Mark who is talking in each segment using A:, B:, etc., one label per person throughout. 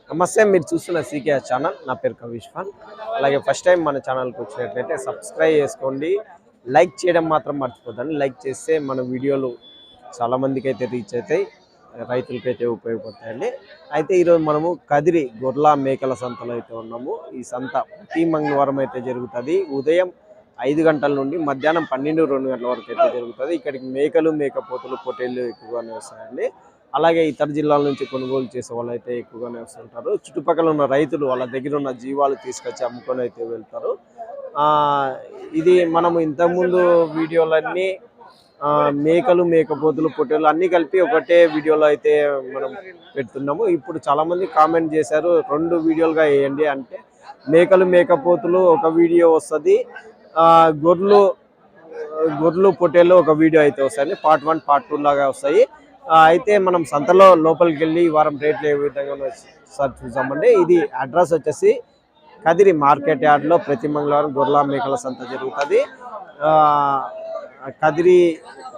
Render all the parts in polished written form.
A: నమస్తే, మీరు చూస్తున్న సీకే ఛానల్. నా పేరు కవిష్ ఖాన్. అలాగే ఫస్ట్ టైం మన ఛానల్కి వచ్చినట్లయితే సబ్స్క్రైబ్ చేసుకోండి, లైక్ చేయడం మాత్రం మర్చిపోద్దండి. లైక్ చేస్తే మన వీడియోలు చాలామందికి అయితే రీచ్ అవుతాయి, రైతులకైతే ఉపయోగపడతాయండి. అయితే ఈరోజు మనము కదిరి గొర్రెల మేకల సంతలో అయితే ఉన్నాము. ఈ సంత ప్రతి మంగళవారం అయితే జరుగుతుంది. ఉదయం 5 గంటల నుండి మధ్యాహ్నం 12-2 గంటల వరకు అయితే జరుగుతుంది. ఇక్కడికి మేకలు, మేకపోతులు, పొట్టేళ్ళు ఎక్కువగానే వస్తాయండి. అలాగే ఇతర జిల్లాల నుంచి కొనుగోలు చేసే వాళ్ళు అయితే ఎక్కువగానే వస్తుంటారు. చుట్టుపక్కల ఉన్న రైతులు వాళ్ళ దగ్గర ఉన్న జీవాలు తీసుకొచ్చి అమ్ముకొని అయితే వెళ్తారు. ఇది మనము ఇంతకుముందు వీడియోలన్నీ మేకలు, మేకపోతులు, పొట్టేలు అన్నీ కలిపి ఒకటే వీడియోలో అయితే మనం పెడుతున్నాము. ఇప్పుడు చాలామంది కామెంట్ చేశారు 2 వీడియోలుగా వేయండి అంటే. మేకలు, మేకపోతులు ఒక వీడియో వస్తుంది, గొర్రెలు, పొట్టేళ్ళు ఒక వీడియో అయితే వస్తాయి. పార్ట్ 1, పార్ట్ 2 లాగా వస్తాయి. అయితే మనం సంతలో లోపలికి వెళ్ళి ఈ వారం రేట్లు ఏ విధంగా సార్ చూసామండి. ఇది అడ్రస్ వచ్చేసి కదిరి మార్కెట్ యార్డ్లో ప్రతి మంగళవారం గొర్రెల మేకల సంత జరుగుతుంది.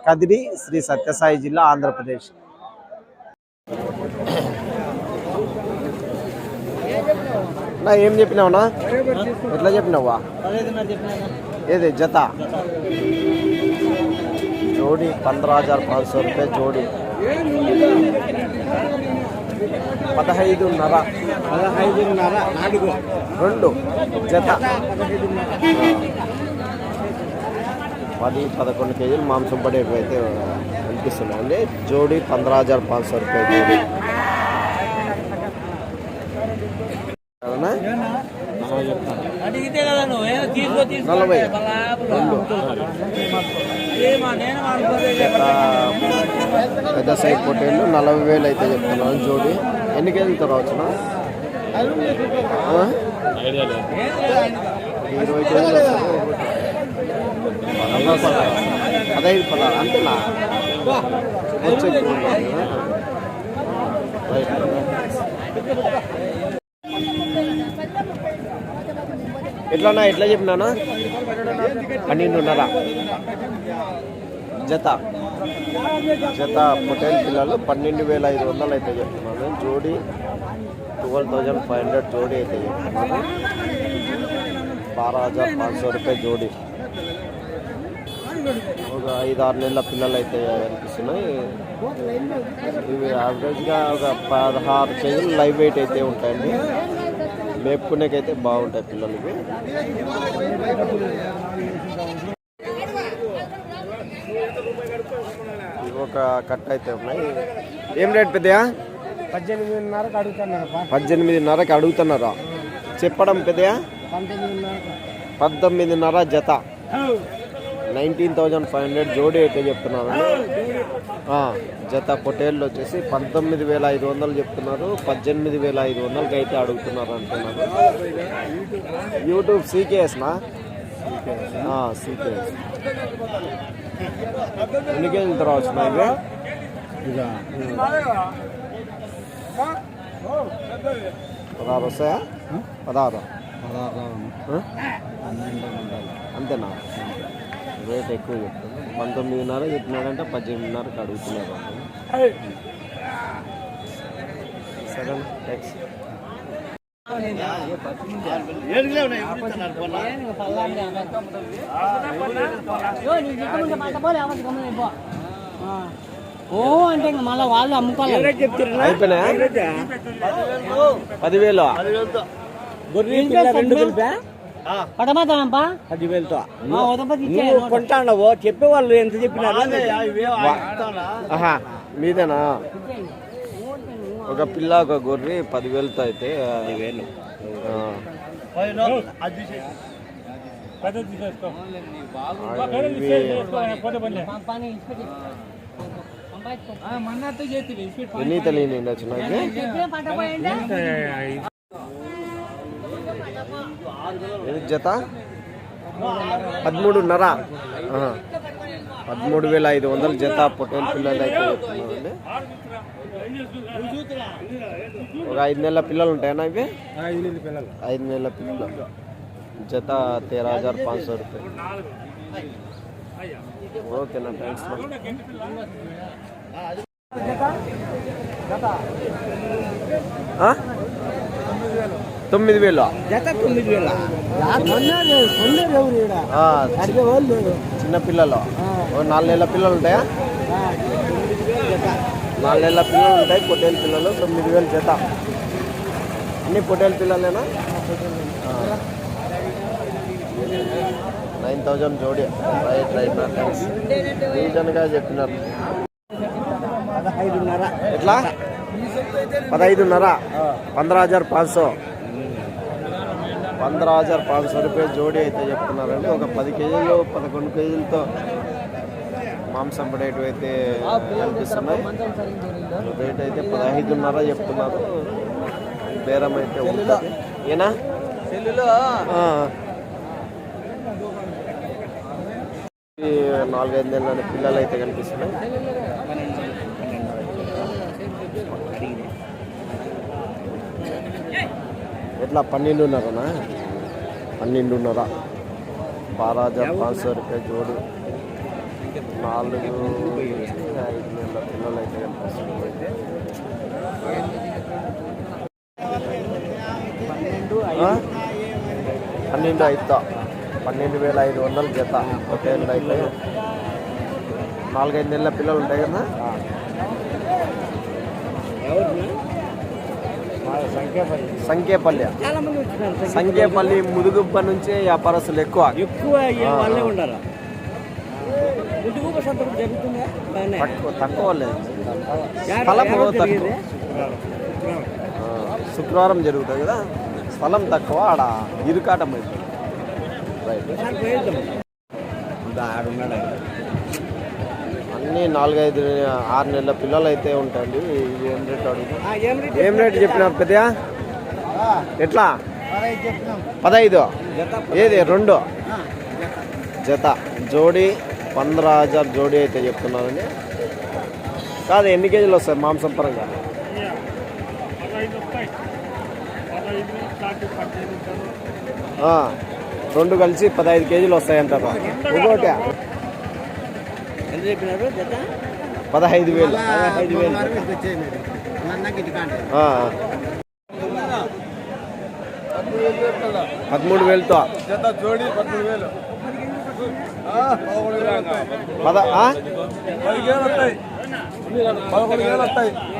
A: కదిరి శ్రీ సత్యసాయి జిల్లా, ఆంధ్రప్రదేశ్. నా ఏం చెప్పినావునా, ఎట్లా చెప్పినావా? ఏది జత जोड़ी 15,500 रुपये जोड़ी 15.5 2 జత 10-11 కేజీలు మాంసం పడేవి అయితే అనిపిస్తున్నాయండి. జోడి 15,500 रुपये జోడి. 40 పెద్ద సైజ్ పొట్టేళ్ళు 40,000 అయితే చెప్తున్నాను జోడి. ఎన్ని కేజీలు రావచ్చునా? 20 కేజీలు 15-16 అంతేనా? ఎట్లా చెప్పినానా? 12.5 జత పొట్టేలు పిల్లలు 12,500 అయితే చెప్తున్నాను. జోడి 12,500 జోడి అయితే చెప్తున్నాను. 12,500 रुपये జోడి. ఒక 5-6 నెలల పిల్లలు అయితే అనిపిస్తున్నాయి. ఇవి యావరేజ్గా ఒక 16 కేజీలు లైవ్ వెయిట్ అయితే ఉంటాయండి. మేపుకునేకైతే బాగుంటాయి పిల్లలకి. ఒక కట్ట అయితే ఉన్నాయి. ఏం రేట్ పెద్దయా? 18,500కి అడుగుతున్నారా? చెప్పడం పెద్దయా? 19,500 జత 19,500 జోడి అయితే చెప్తున్నారు. జత పొట్టేళ్ళు వచ్చేసి 19,500 చెప్తున్నారు. 18,500కి అయితే అడుగుతున్నారు అంటున్నారు. యూట్యూబ్ సీకేఎస్నా? సీకేఎస్. ఎన్ని కేజీలు రావచ్చు ఇవి? 16 వస్తాయా? 16 అంతేనా? రేట్ ఎక్కువ చెప్తాను. 19,500 చెప్పినాడంటే 18,500కి అడుగుతున్నారు. సరే, థ్యాంక్స్.
B: అంటే మళ్ళీ వాళ్ళు అమ్ముకోవాలి.
A: అయిపోయినా 10,000
B: 10,000తో
C: కొంటావు చెప్పేవాళ్ళు ఎంత చెప్పినారు?
A: మీదేనా?
C: ఒక పిల్ల ఒక గొర్రె 10,000తో అయితే 5,000.
A: ఎన్ని తెలియని వచ్చిన జత 13.5 13,500 జత పొట్టేలు పిల్లలు అయితే చెప్తున్నారండి. ఒక 5 నెలల పిల్లలు ఉంటాయన్నా ఇవి? 5 నెలల పిల్లలు జత 13,500 रुपये. ఓకేనా, థ్యాంక్స్. 9,000.
B: జత 9,000.
A: ఆ, చిన్న పిల్లలు 4 నెలల పిల్లలు ఉంటాయా? 4 నెలల పిల్లలు ఉంటాయి. పొట్టేలు పిల్లలు 9,000 జత. అన్ని పొట్టేలు పిల్లలేనా? 9,000 జోడి. రైట్ రైట్ రీజన్గా చెప్పినారు.
B: 15,500.
A: ఎట్లా 15,500 15,500 15,500 రూపాయలు జోడి అయితే చెప్తున్నారండి. ఒక 10 కేజీలు 11 కేజీలతో మాంసం పడేటివి అయితే కనిపిస్తున్నాయి. రేట్ అయితే 15,500 చెప్తున్నారు. బేరం అయితే ఉంటుంది. ఏనా 4-5 నెలల పిల్లలు అయితే కనిపిస్తున్నాయి. ఎట్లా 12,500నా? 12,500 12,500 రూపాయలు జోడి. 4-5 నెలల పిల్లలు అయితే కనిపిస్తున్నాయి. 12,500 జత. పొట్టేళ్ళు అయితే 4-5 నెలల పిల్లలు ఉంటాయి కదా. సంఖ్యపల్లి సంఖ్యపల్లి ముదుగుబ్బ నుంచి వ్యాపారస్తులు ఎక్కువ
B: వాళ్ళే ఉండాలి.
A: తక్కువ లేదు. స్థలం తక్కువ. శుక్రవారం జరుగుతుంది కదా, స్థలం తక్కువ. ఆడ ఇరుకాటం అయితే అన్నీ 4-5-6 నెలల పిల్లలు అయితే ఉంటాయండి. ఏం రేట్ అడుగు? ఏం రేట్ చెప్పినారు పెద్దయా? ఎట్లా 15? ఏది 2 జత జోడి 15,000 జోడి అయితే చెప్తున్నారండి. కాదు ఎన్ని కేజీలు వస్తాయి మాంసం పరంగా? 2 కలిసి 15 కేజీలు వస్తాయంటారు. ఇంకోటి 15,000. 13,000తో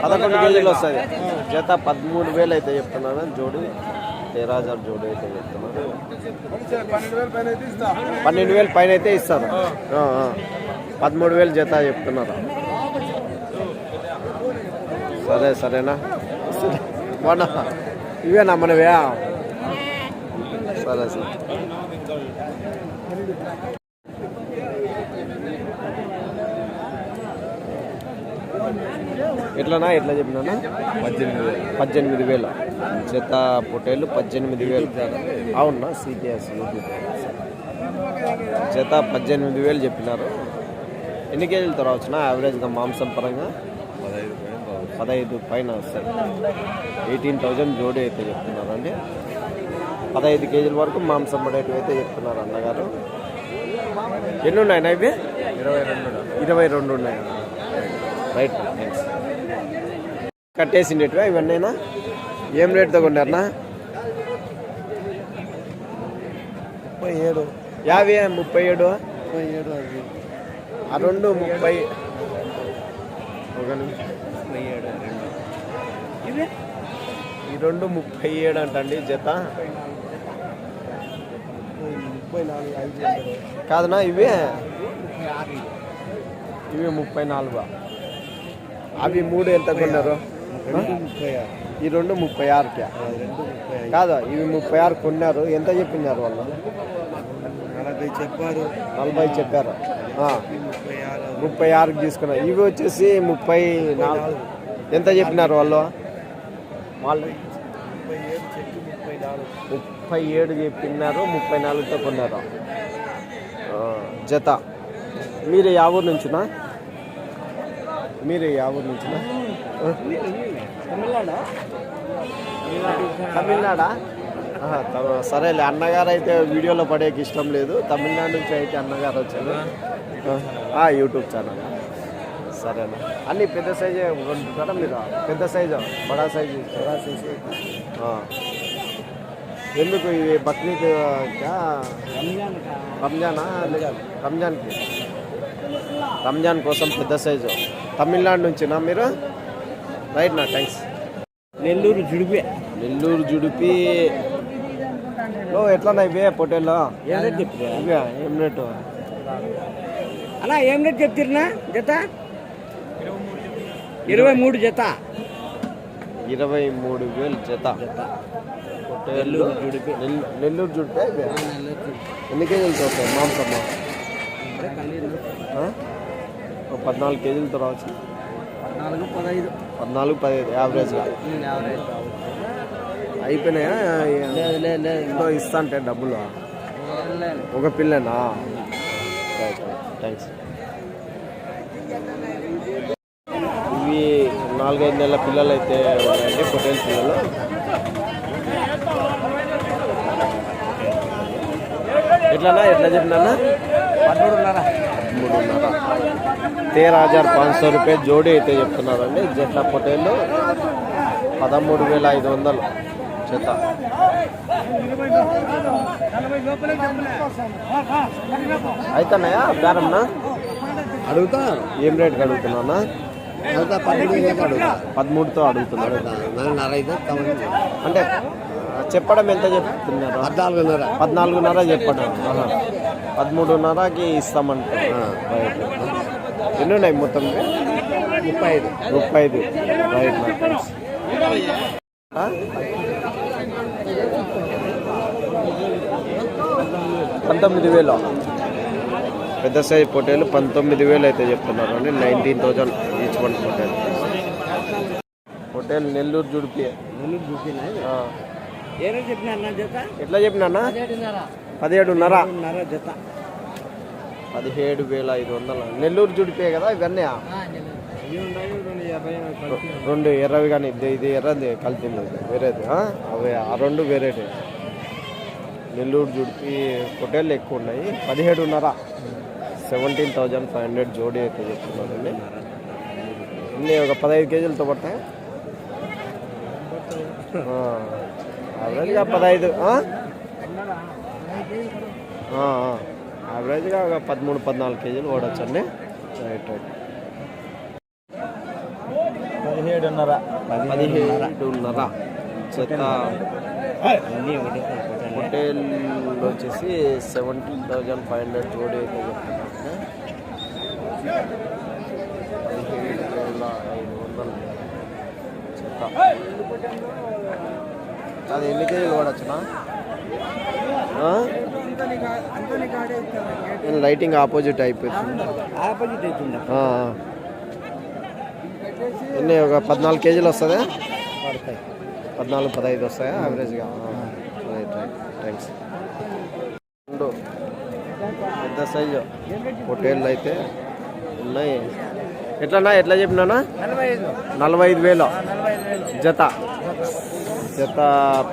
A: 11 కేజీలు వస్తుంది. జత 13,000 అయితే చెప్తున్నాను. జోడి 13,000 జోడి అయితే చెప్తున్నారు. 12,000 పైన అయితే ఇస్తారు. 13,000 జత చెప్తున్నారు. సరేనా మొన్న ఇవేనా మనవే? సరే. ఎట్లా చెప్పినా? 18,000 జత పొట్టేళ్ళు 18,000. అవునా? సిటిఎస్ జత 18,000 చెప్పినారు. ఎన్ని కేజీలతో రావచ్చున యావరేజ్గా మాంసం పరంగా? 15 పైన వస్తాయి. 18,000 జోడి అయితే చెప్తున్నారు అండి. 15 కేజీల వరకు మాంసం పడేటివి అయితే చెప్తున్నారు అన్నగారు. ఎన్ని ఉన్నాయన్నా ఇవి? 22 ఉన్నాయి. Right thanks. కట్టేసిండేటివా ఇవన్నీనా? ఏం రేట్తో కొన్నారనా? 37. 37 ఆ 2 30. ఈ 2 37 అంటండి జత. కాదనా ఇవి 34. అవి 3 ఎంత కొన్నారు? ఈ 2 36. కాదా ఇవి 36 కొన్నారు. ఎంత చెప్పినారు వాళ్ళు? 40 చెప్పారు. 36కి తీసుకున్నారు. ఇవి వచ్చేసి 34. ఎంత చెప్పినారు వాళ్ళు? 37 చెప్పినారు. 34తో కొన్నారు జత. మీరు యా ఊరు నుంచినా? తమిళనాడా? సరేలే. అన్నగారు అయితే వీడియోలో పడేకి ఇష్టం లేదు. తమిళనాడు నుంచి అయితే అన్నగారు వచ్చారు. YouTube channel. సరేనా? అన్నీ పెద్ద సైజే కొంటారా మీరు? పెద్ద సైజు బడా సైజు? ఎందుకు ఇవి బక్రీద్ రంజానా రంజాన్కి రంజాన్ కోసం పెద్ద సైజు తమిళనాడు నుంచినా మీరు రైట్ నా థ్యాంక్స్.
B: నెల్లూరు జుడిపి.
A: నెల్లూరు జుడిపి ఎట్లా ఇవే పొట్టేల్లో
B: ఏం రేట్ చెప్తున్నా
A: ఇవే ఏం రేటు
B: అలా ఏం రేట్ చెప్తున్నా జత 23 జత
A: 23,000 జత.
B: నెల్లూరు జుడిపి.
A: నెల్లూరు జుడిపే ఇవే ఎన్ని కేజీలతో వస్తాయి మాంసమ్మా? 14 కేజీలతో రావచ్చు. 14-15 యావరేజ్గా అయిపోయినాయా? ఇస్తా అంటే డబ్బులు ఒక పిల్లనా? థ్యాంక్స్. ఇవి 4-5 నెలల పిల్లలు అయితే ఉన్నాయండి, పొట్టేలు పిల్లలు. ఎట్లా చెప్పినా? 13,500 13,500 रुपये జోడీ అయితే చెప్తున్నారండి. జత పొట్టేళ్ళు 13,500 జత. అయితేనాయా బేరమ్నా?
B: అడుగుతా.
A: ఏం రేట్కి అడుగుతున్నా? 13తో అడుగుతున్నారు. అంటే చెప్పడం ఎంత చెప్తున్నారు? 14,500 చెప్పడం. 13,500కి ఇస్తామంటే ఎన్ని ఉన్నాయి మొత్తం? 35 రైట్. 19,000 పెద్ద సైజ్ పొట్టేలు 19,000 అయితే చెప్తున్నారు అండి. 19,000 ఈచ్ వన్ పొట్టేలు. పొట్టేలు నెల్లూరు జుడిపి. ఎట్లా చెప్పినా? 17,500
B: జత.
A: 17,500. నెల్లూరు జుడిపే కదా ఇవన్నీ? 2 ఎర్రవి కానీ ఇది ఎర్రది కలిపింది వేరేది. అవి ఆ 2 వేరేది. నెల్లూరు జుడిపి పొట్టేళ్ళు ఎక్కువ ఉన్నాయి. 17,500 17,500 జోడీ అయితే చెప్తున్నారండి. ఇన్ని ఒక 15 కేజీలతో పడతాయి. యావరేజ్గా 15, యావరేజ్గా ఒక 13-14 కేజీలు ఓడొచ్చండి. Right right. 17,500 జత. హోటల్ వచ్చేసి 17,500 జోడీ అయితే చెప్తున్నారు. 17,500 జత. అది ఎన్ని కేజీలు వాడచ్చునా? లైటింగ్ ఆపోజిట్ అయిపోతుంది. ఎన్ని ఒక 14 కేజీలు వస్తుందా? 14-15 వస్తాయా యావరేజ్గా? Right right thanks. పెద్ద సైజు పొట్టేళ్ళు అయితే ఉన్నాయి. ఎట్లా చెప్పినా? 45,000 జత. జత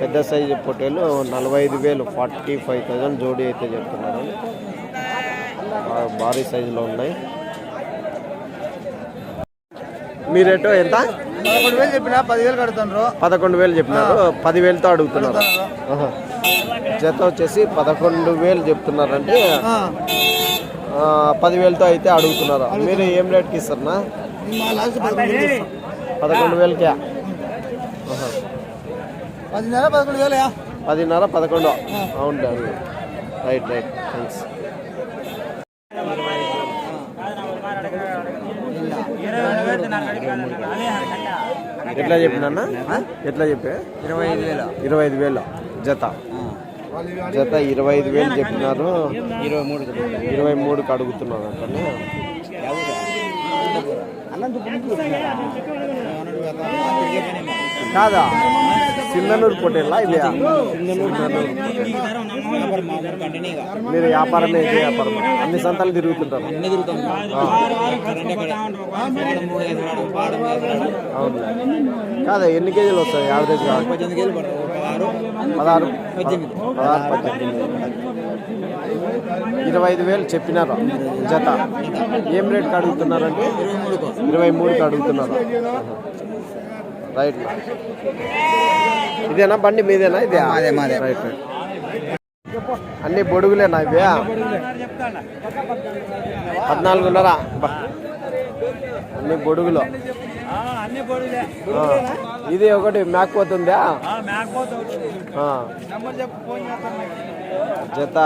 A: పెద్ద సైజు పొట్టేలు 45,000 45,000 జోడీ అయితే చెప్తున్నారు. భారీ సైజులో ఉన్నాయి. మీ రేటు ఎంత?
C: 11,000 చెప్పినా 10,000 కడుతున్నారు.
A: 11,000 చెప్పినారు, 10,000తో అడుగుతున్నారు. జత వచ్చేసి 11,000 చెప్తున్నారంటే 10,000తో అయితే అడుగుతున్నారు. మీరు ఏం రేట్కి ఇస్తారన్నా? 11,000కే. 10,500-11,000 అవును. Right right thanks. ఎట్లా చెప్పినా? ఎట్లా చెప్పే? 25,000 జత. జత 25,000 చెప్పినారు. 23కి అడుగుతున్నారు అంటే. కాదా సింధనూరు పొట్టేలా ఇది? మీరు వ్యాపారమే వ్యాపారం, అన్ని సంతాలు తిరుగుతుంటారు. అవును కాదా? ఎన్ని కేజీలు వస్తాయి యావరేజ్? 16 25,000 చెప్పినారు జత. ఏం రేట్కి అడుగుతున్నారంటే? 23కి అడుగుతున్నారు. రైట్. ఇదేనా బండి మీదేనా? ఇదే
C: మాదే.
A: రైట్. అన్ని బొడుగులేనా ఇవే? 14.5. అన్ని బొడుగులు. ఇది ఒకటి మేకపోతుందా? జత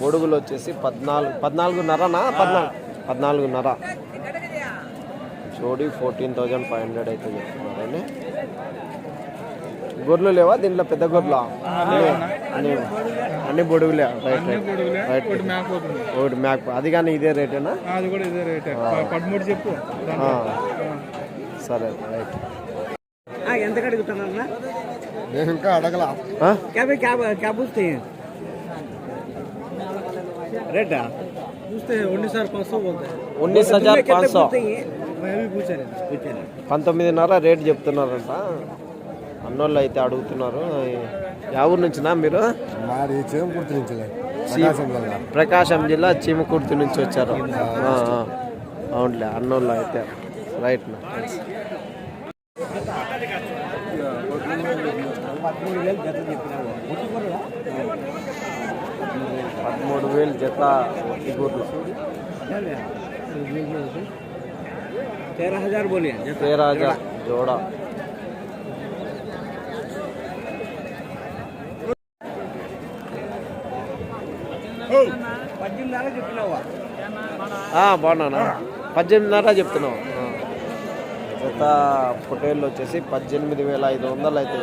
A: బొడుగులు వచ్చేసి 14.5నా? 14.5. జోడి 14,500 అయితే చెప్తున్నారండి. గొర్రెలు లేవా దీంట్లో? పెద్ద గొర్రెలు అన్ని బొడుగులే. Right right. ఒకటి మేక. అది కానీ ఇదే రేటేనా?
B: చెప్పు.
A: సరే రైట్.
B: ఎంత అడుగుతున్నా?
C: నేను ఇంకా అడగలా.
B: क्या पूछते हैं रेट? पूछते हैं 19,500 बोलते हैं.
A: 19,500.
B: मैं भी पूछा
A: 19.5 రేట్ చెప్తున్నారంట. అన్నోళ్ళు అయితే అడుగుతున్నారు. యా ఊరు నుంచినా మీరు?
C: మాది చేమకుర్తి నుంచి,
A: ప్రకాశం జిల్లా చీమకుర్తి నుంచి వచ్చారు. అవునులే అన్నోళ్ళు అయితే. రైట్. 13,000 జత ఒట్టి గొర్రెలు.
B: 13,000 बोलिए.
A: 13,000 జోడా. బాగున్నానా? 18.5 చెప్తున్నావు. జత పొటేళ్ళు వచ్చేసి 18,500 అయితే.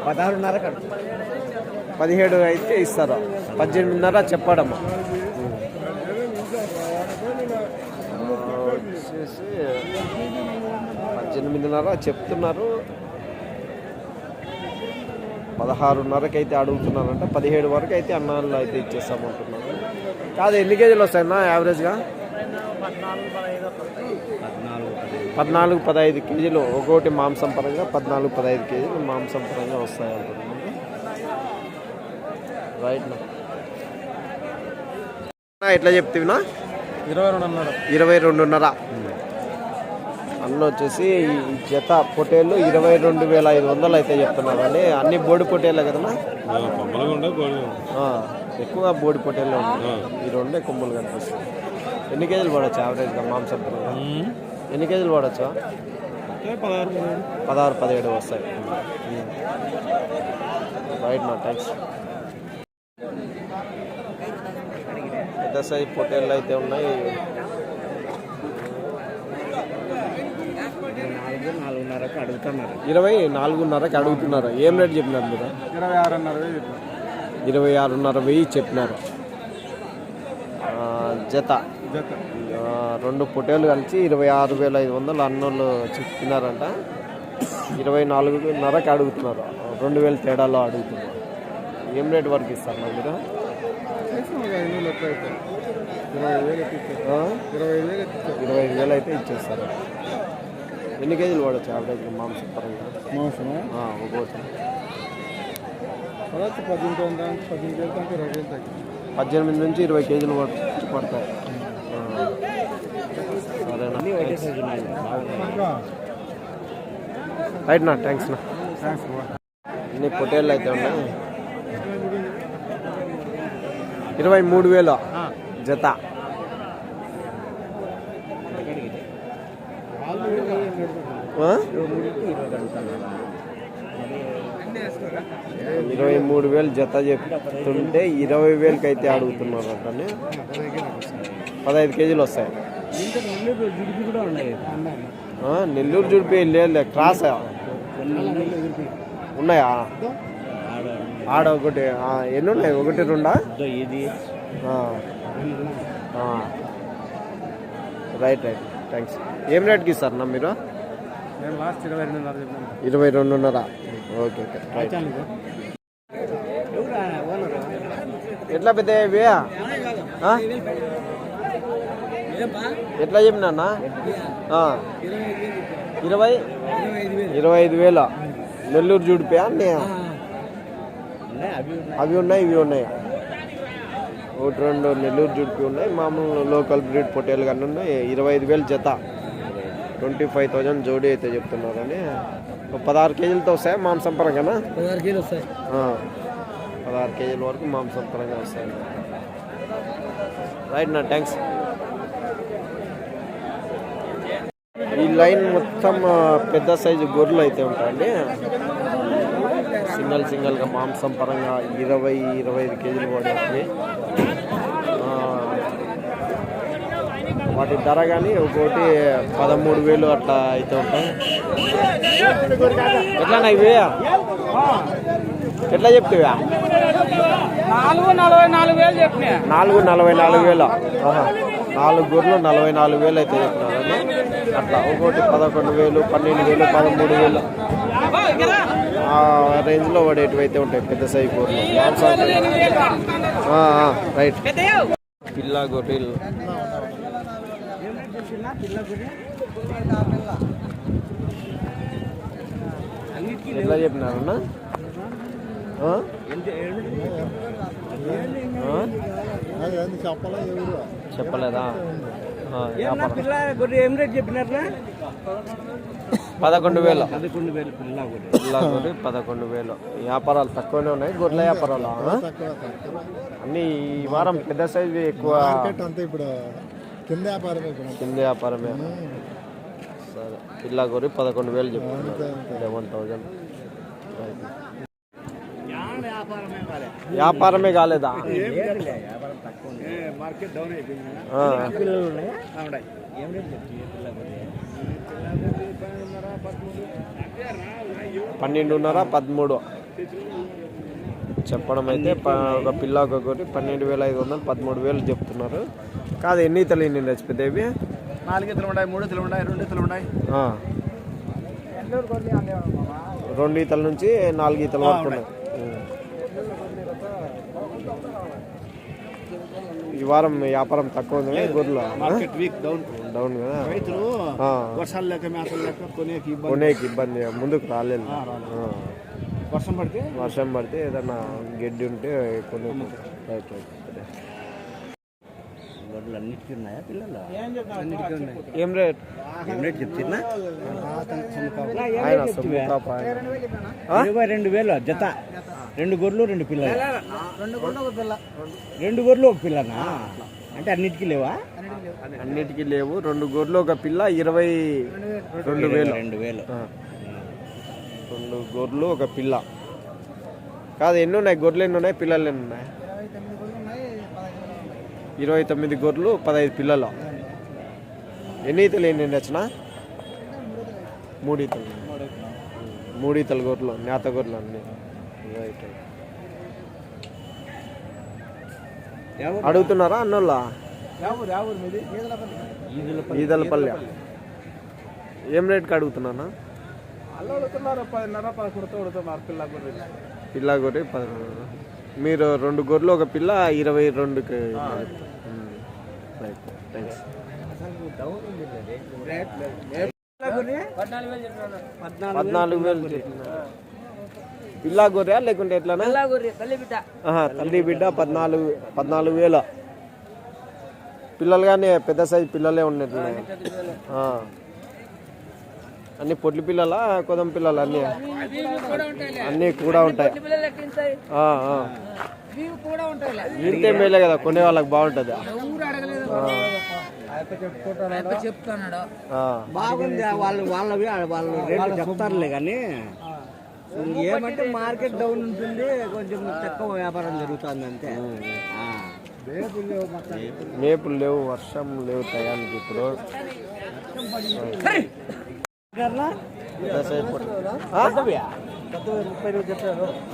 B: 16.5
A: 17 అయితే ఇస్తారు. 18.5 చెప్పడమ్మా. వచ్చేసి 18.5 చెప్తున్నారు. 16.5కి అయితే అడుగుతున్నారంట. 17 వరకు అయితే అన్నాళ్ళు అయితే ఇచ్చేస్తామంటున్నారు. కాదు ఎన్ని కేజీలు వస్తాయన్నా యావరేజ్గా? 14-15 కేజీలు ఒక్కొక్కటి మాంసం పరంగా. 14-15 కేజీలు మాంసం పరంగా వస్తాయి అంటున్నాను. రైట్. ఎట్లా చెప్తివినా? 22.5. అన్న వచ్చేసి ఈ జత పొటేళ్ళు 22,500 అయితే చెప్తున్నారండి. అన్ని బోడి పొటేళ్ళే కదన్నా? ఎక్కువ బోడి పొటేళ్ళు ఉన్నాయి. ఈ రెండే కొమ్ములు కనిపిస్తాయి. ఎన్ని కేజీలు పడవచ్చు యావరేజ్గా మాంసం పరంగా? ఎన్ని కేజీలు పడవచ్చు? 16-17 వస్తాయి. రైట్ నా. థ్యాంక్స్. పెద్ద సైజ్ పొటేళ్ళు అయితే ఉన్నాయి.
B: 4.5కి అడుగుతున్నారు.
A: 24.5కి అడుగుతున్నారు. ఏం రేట్ చెప్పినారు మీరు? 26.5 చెప్పినారు. జత 2 పొటేలు కలిసి 26,500 అన్నోళ్ళు చెప్పినారంట. 24.5కి అడుగుతున్నారు. 2,000 తేడాలో అడుగుతున్నారు. ఏం రేట్ వరకు ఇస్తారు మరి మీరు? 25,000 అయితే ఇచ్చేస్తారు. ఎన్ని కేజీలు పడవచ్చు యావరేజ్ మాంసం పరంగా? ఒక్కోటి 18 నుంచి 20 కేజీలు పడతాయి. సరేనా? రైట్ నా. థ్యాంక్స్ నా. ఇన్ని పొటేళ్ళు అయితే ఉన్నాయి. 23,000 జత. ఆ? 23,000 జత చెప్తుంటే 20,000కి అయితే అడుగుతున్నారు అంటే 15 కేజీలు వస్తాయి. నెల్లూరు జుడిపి లేదు. క్రాస్ ఉన్నాయా? ఆడ ఒకటి. ఎన్ని ఉన్నాయి? 1-2? Right right. థ్యాంక్స్. ఏం రేట్కి ఇస్తారు నా మీరు? 22.5. Okay okay. రైట్. ఎట్లా పెద్ద ఇవి? ఎట్లా చెప్పినా? 25,000 నెల్లూరు జుడిపి అన్నీ అవి ఉన్నాయి, ఇవి ఉన్నాయి. 1-2 నెల్లూరు జుడిపి ఉన్నాయి. మామూలు లోకల్ బ్రీడ్ పొటేలు కానీ ఉన్నాయి. 25,000 జత. 25,000 జోడీ అయితే చెప్తున్నారని. 16 కేజీలతో వస్తాయి మాంసం పరంగానా?
B: 16 కేజీలు వస్తాయి.
A: 16 కేజీల వరకు మాంసం పరంగా వస్తాయండి. రైట్ నా థ్యాంక్స్. ఈ లైన్ మొత్తం పెద్ద సైజు గొర్రెలు అయితే ఉంటాయండి. సింగల్గా మాంసం పరంగా 20-25 కేజీలు పడేవి. వాటి ధర కానీ ఒక్కోటి 13,000 అట్లా అయితే ఉంటాయి. ఎట్లా ఇవి ఎట్లా చెప్తావా?
B: 444,000 చెప్పినా.
A: 4,44,000. 4 గొర్రెలు 44,000 అయితే చెప్తున్నారండి. అట్లా ఒక్కోటి 11,000, 12,000, 13,000 ఆ రేంజ్లో పడేటివి అయితే ఉంటాయి పెద్ద సైజు గొర్రెలు. రైట్. పిల్ల గొర్రెలు ఎట్లా చెప్పినారన్నా? చెప్పలేదా?
B: ఏం రేట్ చెప్పినారా?
A: 11,000.
B: 11,000
A: పిల్ల గొర్రె 11,000. వ్యాపారాలు తక్కువనే ఉన్నాయి. గొర్రెల వ్యాపారాలు అన్ని ఈ వారం పెద్ద సైజు ఎక్కువ.
D: ఇప్పుడు కింద
A: వ్యాపారమే. సరే, పిల్ల గొర్రె 11,000 చెప్తున్నారు. 11,000. వ్యాపారమే కాలేదా?
B: మార్కెట్ డౌన్ అయిపోయింది.
A: 12,500, 13 చెప్పడం అయితే. ఒక పిల్ల ఒక గొర్రె 12,500, 13,000 చెప్తున్నారు. కాదు, ఎన్ని ఈతలు ఎన్ని నచ్చిపోతాయి?
B: 4 ఈతలు ఉంటాయి, 3 ఈతలు ఉంటాయి, 2 ఈతలు ఉంటాయి.
A: 2 ఈతల నుంచి 4 ఈతల వరకు ఉన్నాయి. ఈ వారం వ్యాపారం తక్కువ ఉంది గొర్రెలు.
B: మార్కెట్ వీక్
A: డౌన్ కదా.
B: రైతులు వర్షాలు లేక మేతలు లేక
A: కొనేకి ఇబ్బంది, ముందుకు రాలేదు.
B: వర్షం పడితే
A: ఏదన్నా గడ్డి ఉంటే కొన్ని. రైట్.
B: గొడ్లు అన్నిటికీ ఉన్నాయా పిల్లలు?
A: ఏం రేట్
B: చెప్తున్నా?
A: ఆయన
B: 22,000 జత. 2 గొర్రెలు 2 పిల్లలు. 2 గొర్రెలు ఒక పిల్లనా? అంటే అన్నిటికీ లేవా?
A: అన్నిటికీ లేవు. 2 గొర్రెలు ఒక పిల్ల 22,000. 2 గొర్రెలు ఒక పిల్ల. కాదు, ఎన్ని ఉన్నాయి గొర్రెలు? ఎన్ని ఉన్నాయి పిల్లలు? ఎన్ని ఉన్నాయి? 29 గొర్రెలు 15 పిల్లలు. ఎన్ని ఈతలు ఎన్ని నచ్చిన? 3 ఈతలు. 3 ఈతలు గొర్రెలు, నేత గొర్రెలు అన్నీ. రైట్. అడుగుతున్నారా అన్నోళ్ళ? ఈదలపల్లి. ఏం రేట్కి అడుగుతున్నానా? పిల్ల గొర్రె 10. మీరు 2 గొర్రెలు ఒక పిల్ల 22కి. Right, thanks. 14,000 పిల్ల గొర్రె లేకుంటే ఎట్లా? తల్లి బిడ్డ 14,000. పిల్లలు కానీ పెద్ద సైజు పిల్లలే ఉన్నట్లున్నాయి. అన్ని పొట్లి పిల్లల కొదం పిల్లలు అన్నీ కూడా ఉంటాయి. ఇంతే మేలే కదా, కొనే వాళ్ళకి బాగుంటుంది.
B: బాగుంది. వాళ్ళు రేట్లు చెప్తారులే కానీ ఏమంటే మార్కెట్ డౌన్ ఉంటుంది, కొంచెం తక్కువ వ్యాపారం జరుగుతుంది అంతే.
A: మేపులు లేవు, వర్షం లేవు టయానికి. ఇప్పుడు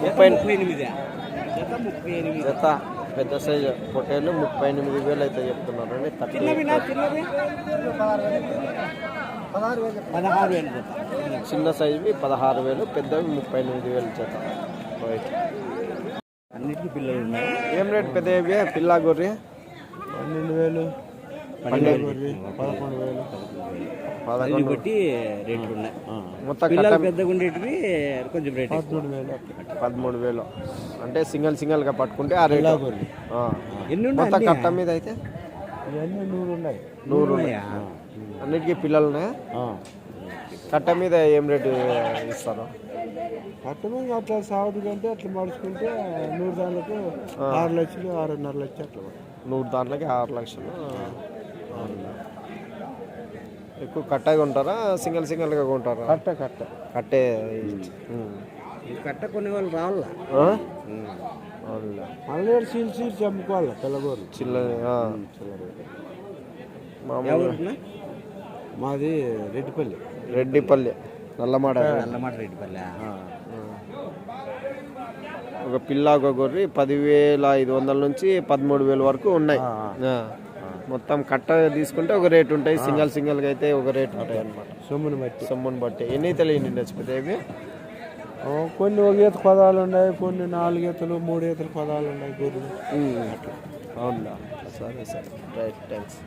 B: 38
A: జత పెద్ద సైజు పొట్టేళ్ళు 38,000 అయితే చెప్తున్నారు.
B: 16,000.
A: చిన్న సైజువి 16,000, పెద్దవి 38,000 జత. రైట్.
B: అన్నిటికీ పిల్లలు ఉన్నాయి.
A: ఏం రేట్ పెద్దవి? పిల్ల గొర్రె
D: 12,000,
A: 11,000
B: బట్టి రేట్లు ఉన్నాయి.
A: మొత్తం
B: పిల్లలు పెద్దగా ఉండేటివి కొంచెం రేట్
A: 13,000. అంటే సింగల్ గా పట్టుకుంటే ఆ రేట్.
B: ఎన్ని
A: మొత్తం కట్ట మీద అయితే
D: 100 ఉన్నాయి.
A: 100 ఉన్నాయి. అన్నిటికీ పిల్లలు ఉన్నాయా? కట్ట మీద ఏం రేటు ఇస్తారు?
D: అట్లా అట్లా సాగుతు కంటే అట్లా మడుచుకుంటే 100 దాంట్లకు 6 లక్షలు 6.5 లక్షలు అట్లా
A: 100 దాంట్లోకి 6 లక్షలు. ఎక్కువ కట్టగా ఉంటారా సింగిల్గా కొంటారా? కట్టే.
B: ఈ కట్ట కొన్ని వాళ్ళు రావాలా
D: మళ్ళీ సీల్చి అమ్ముకోవాలి పిల్లగోరు
A: మామూలుగా
D: మాది రెడ్డిపల్లి
A: రెడ్డిపల్లి నల్లమాట.
B: రెడ్డిపల్లి.
A: ఒక పిల్ల ఒక గొర్రె 10,500 నుంచి 13,000 వరకు ఉన్నాయి. మొత్తం కట్ట తీసుకుంటే ఒక రేట్ ఉంటాయి, సింగిల్గా అయితే ఒక రేట్ ఉంటాయి అన్నమాట. సొమ్ముని బట్టి. ఎన్ని తెలియని నచ్చిపోతాయి?
D: కొన్ని 1 ఈత పదాలు ఉన్నాయి, కొన్ని 4 ఈతలు 3 ఈతలు పదాలు ఉన్నాయి గొర్రెలు.
A: అవునా? సరే రైట్, థ్యాంక్స్.